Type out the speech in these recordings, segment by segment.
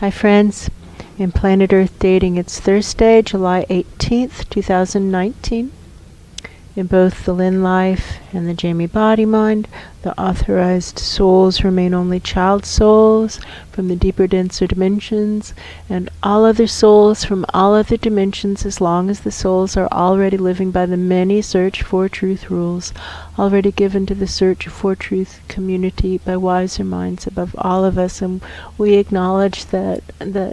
Hi friends, in Planet Earth Dating, it's Thursday, July 18th, 2019. In both the Lynn life and the Jamie body mind, the authorized souls remain only child souls from the deeper, denser dimensions, and all other souls from all other dimensions, as long as the souls are already living by the many search for truth rules already given to the search for truth community by wiser minds above all of us. And we acknowledge that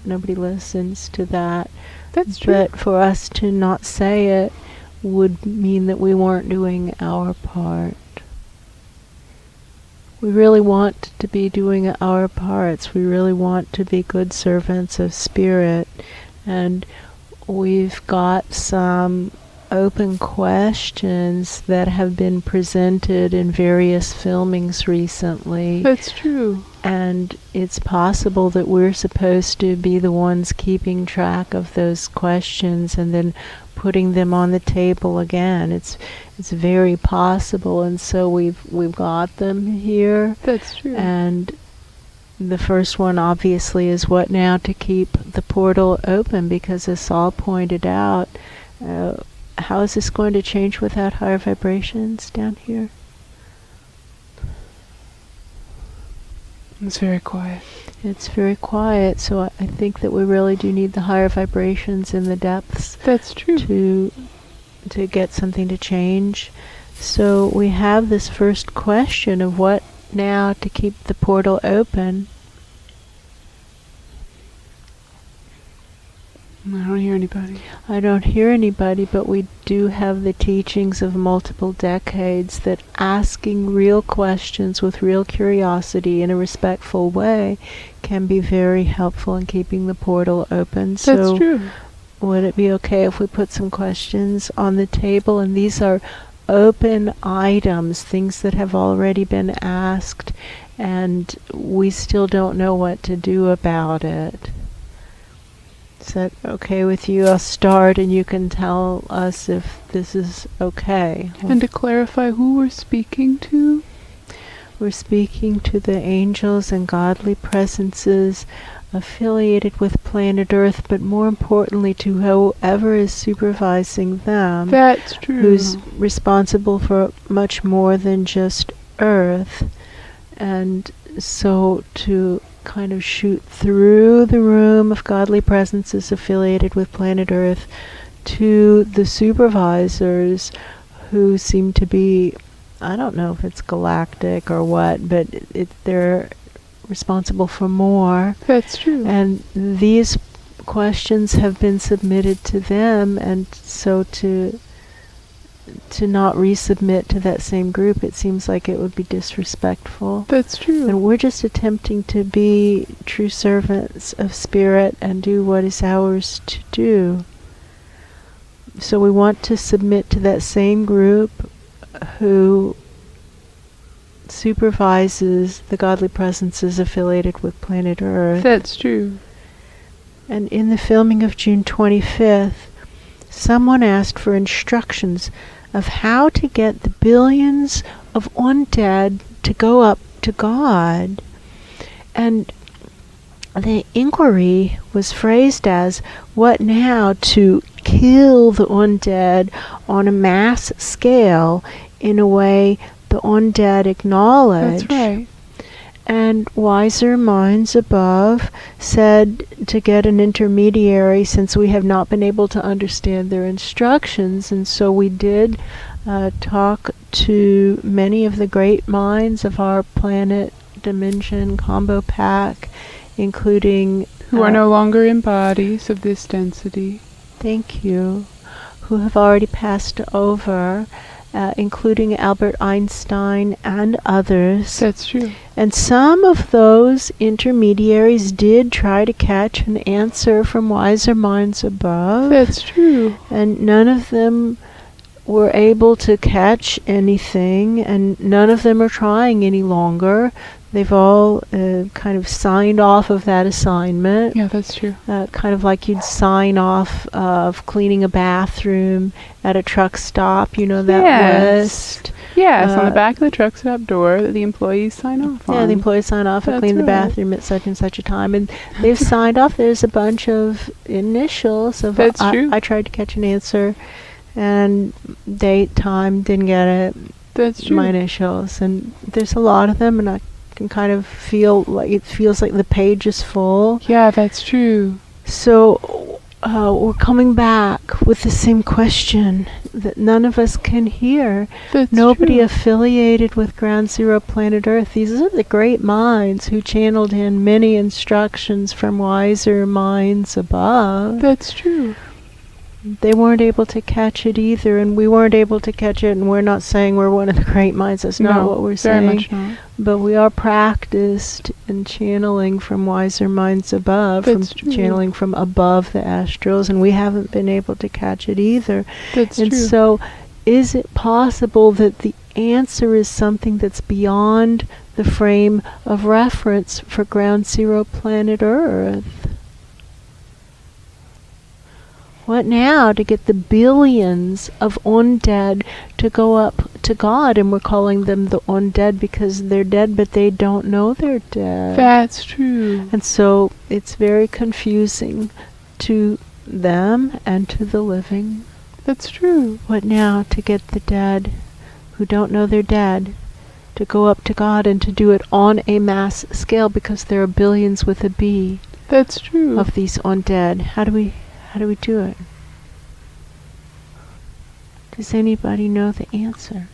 nobody listens to that. That's true. But for us to not say it would mean that we weren't doing our part. We really want to be doing our parts. We really want to be good servants of spirit. And we've got some open questions that have been presented in various filmings recently. That's true. And it's possible that we're supposed to be the ones keeping track of those questions and then putting them on the table again. It's very possible, and so we've got them here. That's true. And the first one obviously is what now to keep the portal open, because as Saul pointed out, how is this going to change without higher vibrations down here? It's very quiet. It's very quiet, so I think that we really do need the higher vibrations in the depths. That's true. To get something to change. So we have this first question of what now to keep the portal open. I don't hear anybody. I don't hear anybody, but we do have the teachings of multiple decades that asking real questions with real curiosity in a respectful way can be very helpful in keeping the portal open. That's true. Would it be okay if we put some questions on the table? And these are open items, things that have already been asked, and we still don't know what to do about it. Is that okay with you? I'll start and you can tell us if this is okay. And to clarify who we're speaking to? We're speaking to the angels and godly presences affiliated with planet Earth, but more importantly to whoever is supervising them. That's true. Who's responsible for much more than just Earth. And so to kind of shoot through the room of godly presences affiliated with planet Earth to the supervisors, who seem to be, I don't know if it's galactic or what, but they're responsible for more. That's true. And these questions have been submitted to them, and so to not resubmit to that same group, it seems like it would be disrespectful. That's true. And we're just attempting to be true servants of spirit and do what is ours to do. So we want to submit to that same group who supervises the godly presences affiliated with planet Earth. That's true. And in the filming of June 25th, someone asked for instructions of how to get the billions of undead to go up to God. And the inquiry was phrased as, what now to kill the undead on a mass scale in a way the undead acknowledge. That's right. And wiser minds above said to get an intermediary, since we have not been able to understand their instructions. And so we did talk to many of the great minds of our planet dimension combo pack, including who are no longer in bodies of this density. Thank you. Who have already passed over. Including Albert Einstein and others. That's true. And some of those intermediaries did try to catch an answer from wiser minds above. That's true. And none of them were able to catch anything, and none of them are trying any longer. They've all kind of signed off of that assignment. Yeah, that's true. Kind of like you'd sign off of cleaning a bathroom at a truck stop, you know, that list. Yes, on the back of the truck stop door that the employees sign off on. Yeah, the employees sign off and That's clean the right. bathroom at such and such a time. And they've signed off. There's a bunch of initials. That's true. I tried to catch an answer, and date, time, didn't get it. That's true. My initials. And there's a lot of them, and I can kind of feel like it feels like the page is full. Yeah, that's true. So we're coming back with the same question that none of us can hear. That's Nobody true. affiliated with Ground Zero Planet Earth. These are the great minds who channeled in many instructions from wiser minds above. That's true. They weren't able to catch it either, and we weren't able to catch it, and we're not saying we're one of the great minds. That's not what we're very saying. much not. But we are practiced in channeling from wiser minds above, That's from true. channeling from above the astrals, and we haven't been able to catch it either. That's And true. so, is it possible that the answer is something that's beyond the frame of reference for Ground Zero Planet Earth? What now to get the billions of undead to go up to God? And we're calling them the undead because they're dead, but they don't know they're dead. That's true. And so it's very confusing to them and to the living. That's true. What now to get the dead who don't know they're dead to go up to God and to do it on a mass scale, because there are billions with a B That's true. of these undead. How do we do it? Does anybody know the answer?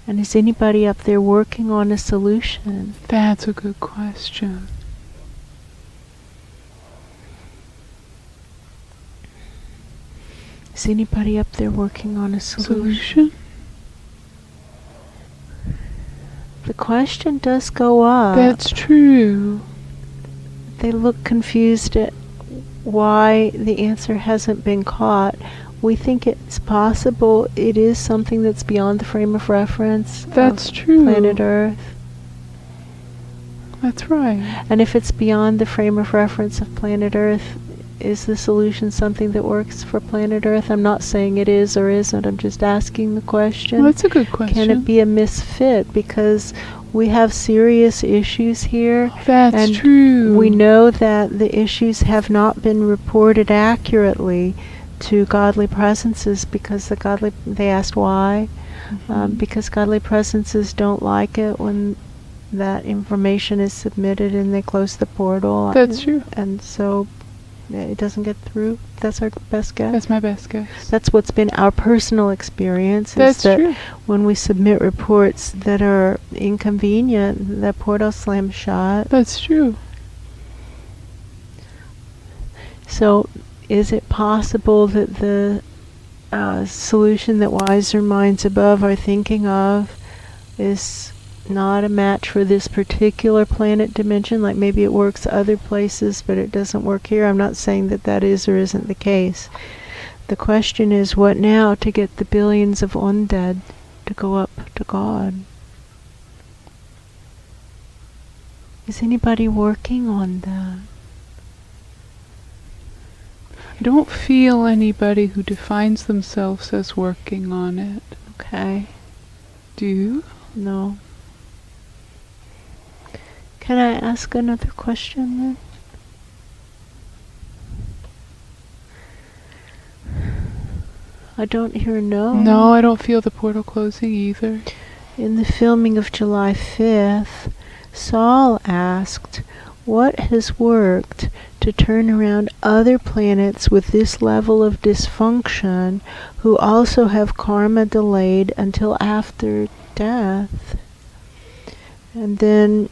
And is anybody up there working on a solution? That's a good question. Is anybody up there working on a Solution? The question does go up. That's true. They look confused at why the answer hasn't been caught. We think it's possible it is something that's beyond the frame of reference That's of true. planet Earth. That's right. And if it's beyond the frame of reference of planet Earth, is the solution something that works for planet Earth? I'm not saying it is or isn't. I'm just asking the question. Well, that's a good question. Can it be a misfit? Because we have serious issues here. That's and true. We know that the issues have not been reported accurately to godly presences because they asked why. Because godly presences don't like it when that information is submitted and they close the portal. That's true. And so it doesn't get through. That's our best guess. That's my best guess. That's what's been our personal experience. That's is that true. when we submit reports that are inconvenient, the portal slams shut. That's true. So, is it possible that the solution that wiser minds above are thinking of is not a match for this particular planet dimension? Like maybe it works other places, but it doesn't work here. I'm not saying that that is or isn't the case. The question is, what now to get the billions of undead to go up to God? Is anybody working on that? I don't feel anybody who defines themselves as working on it. Okay. Do you? No. Can I ask another question then? I don't hear no. No, I don't feel the portal closing either. In the filming of July 5th, Saul asked, what has worked to turn around other planets with this level of dysfunction who also have karma delayed until after death? And then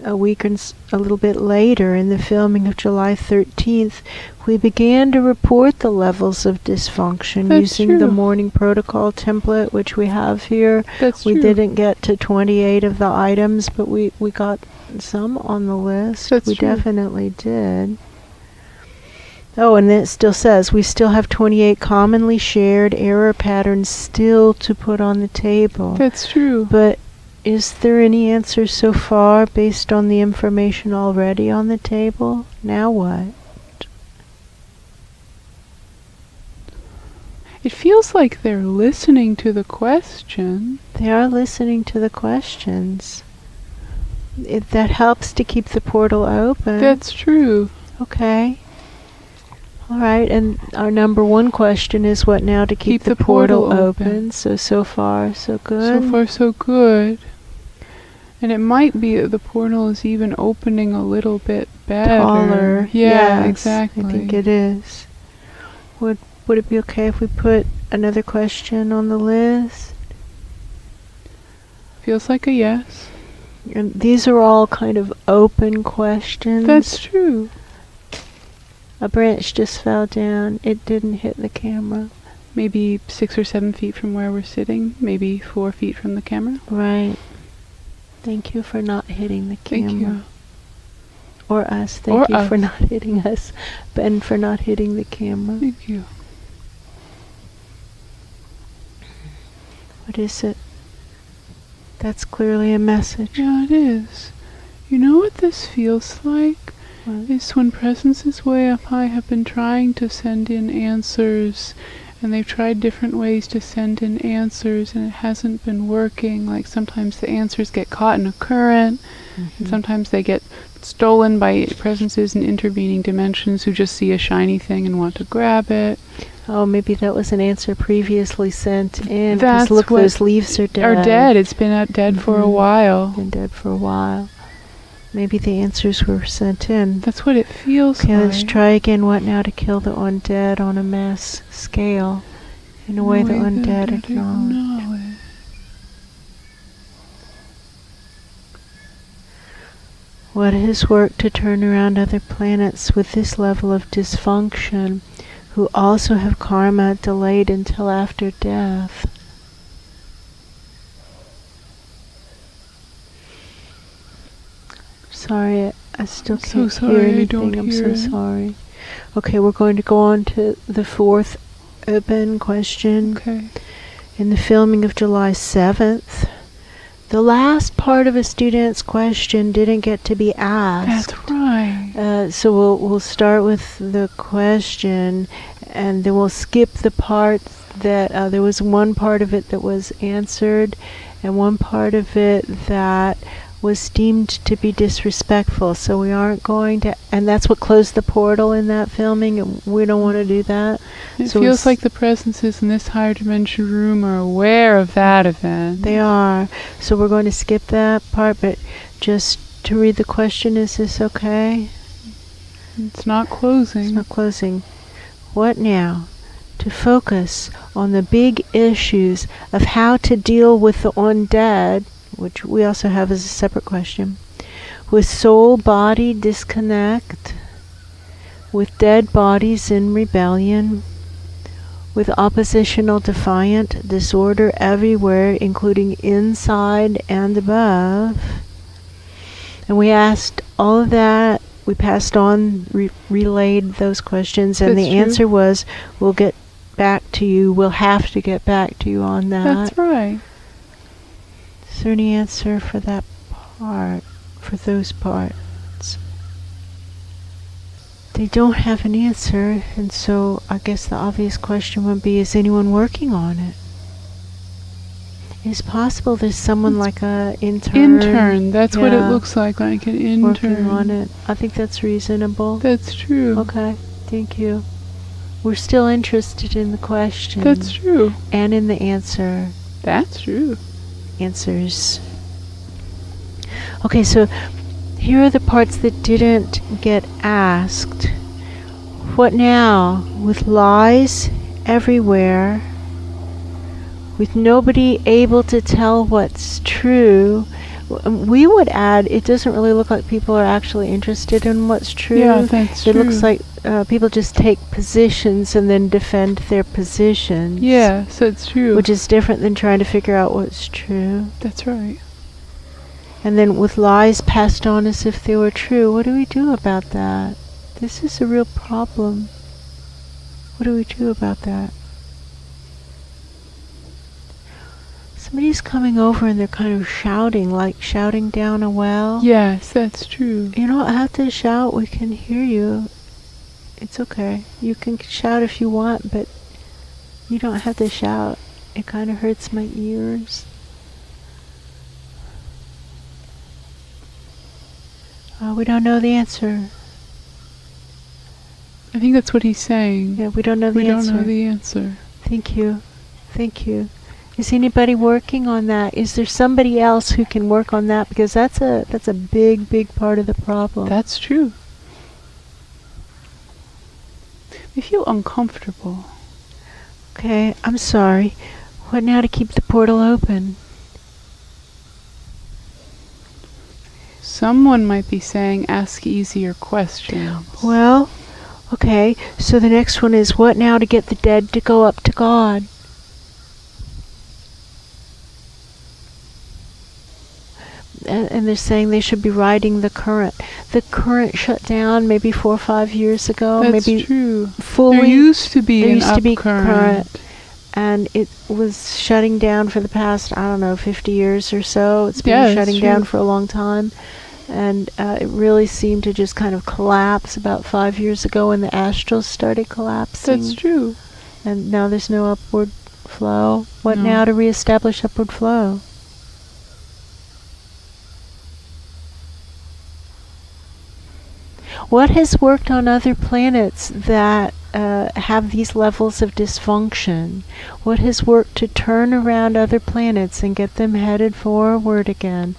a week and a little bit later, in the filming of July 13th, we began to report the levels of dysfunction That's using true. the morning protocol template, which we have here. That's We true. didn't get to 28 of the items, but we got some on the list. That's we true. definitely did. Oh, and it still says we still have 28 commonly shared error patterns still to put on the table. That's true. But is there any answer so far based on the information already on the table? Now what? It feels like they're listening to the question. They are listening to the questions. That helps to keep the portal open. That's true. Okay. All right, and our number one question is what now to keep the portal open. So far, so good. So far, so good. And it might be that the portal is even opening a little bit better. Taller. Yeah, yes, exactly. I think it is. Would it be okay if we put another question on the list? Feels like a yes. And these are all kind of open questions. That's true. A branch just fell down. It didn't hit the camera. Maybe 6 or 7 feet from where we're sitting. Maybe 4 feet from the camera. Right. Thank you for not hitting the camera. Thank you. Or us. Thank you for not hitting us. And for not hitting the camera. Thank you. What is it? That's clearly a message. Yeah, it is. You know what this feels like? What? Is when presences way up high have been trying to send in answers, and they've tried different ways to send in answers, and it hasn't been working. Like sometimes the answers get caught in a current, and sometimes they get stolen by presences in intervening dimensions who just see a shiny thing and want to grab it. Oh, maybe that was an answer previously sent in. That's look, what those leaves are dead. Are dead. It's been dead for a while. Been dead for a while. Maybe the answers were sent in. That's what it feels like. Okay, let's try again. What now to kill the undead on a mass scale? In a way the undead acknowledge. What has worked to turn around other planets with this level of dysfunction, who also have karma delayed until after death? Sorry, I still can't hear anything. I'm so sorry. Okay, we're going to go on to the fourth open question. Okay. In the filming of July 7th, the last part of a student's question didn't get to be asked. That's right. So we'll start with the question, and then we'll skip the part that there was one part of it that was answered, and one part of it that was deemed to be disrespectful. So we aren't going to, and that's what closed the portal in that filming, and we don't want to do that. It so feels like the presences in this higher dimension room are aware of that event. They are. So we're going to skip that part, but just to read the question, is this okay? It's not closing. It's not closing. What now? To focus on the big issues of how to deal with the undead, which we also have as a separate question, with soul-body disconnect, with dead bodies in rebellion, with oppositional defiant disorder everywhere, including inside and above. And we asked all of that. We passed on, relayed those questions, and the answer was, we'll get back to you. We'll have to get back to you on that. That's right. Is there any answer for that part, for those parts? They don't have an answer, and so I guess the obvious question would be, is anyone working on it? It's possible there's someone like a intern. That's what it looks like an intern. Working on it. I think that's reasonable. That's true. Okay, thank you. We're still interested in the question. That's true. And in the answer. That's true. Answers. Okay, so here are the parts that didn't get asked. What now? With lies everywhere, with nobody able to tell what's true, we would add, it doesn't really look like people are actually interested in what's true. Yeah, that's true. It looks like people just take positions and then defend their positions. Yes, that's true. Which is different than trying to figure out what's true. That's right. And then with lies passed on as if they were true. What do we do about that? This is a real problem. What do we do about that? Somebody's coming over and they're kind of shouting, like shouting down a well. Yes, that's true. You don't have to shout. We can hear you. It's okay. You can shout if you want, but You don't have to shout. It kind of hurts my ears. We don't know the answer. I think that's what he's saying. Yeah, we don't know the answer. We don't know the answer. Thank you. Thank you. Is anybody working on that? Is there somebody else who can work on that? Because that's a big part of the problem. That's true. I feel uncomfortable. Okay, I'm sorry. What now to keep the portal open? Someone might be saying, ask easier questions. Well, okay, so the next one is what now to get the dead to go up to God? And they're saying they should be riding the current. The current shut down maybe 4 or 5 years ago. That's maybe true. Fully. There used to be an up current. And it was shutting down for the past, 50 years or so. It's been shutting down for a long time. And it really seemed to just kind of collapse about 5 years ago when the astrals started collapsing. That's true. And now there's no upward flow. What now to reestablish upward flow? What has worked on other planets that have these levels of dysfunction? What has worked to turn around other planets and get them headed forward again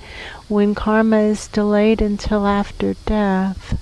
when karma is delayed until after death?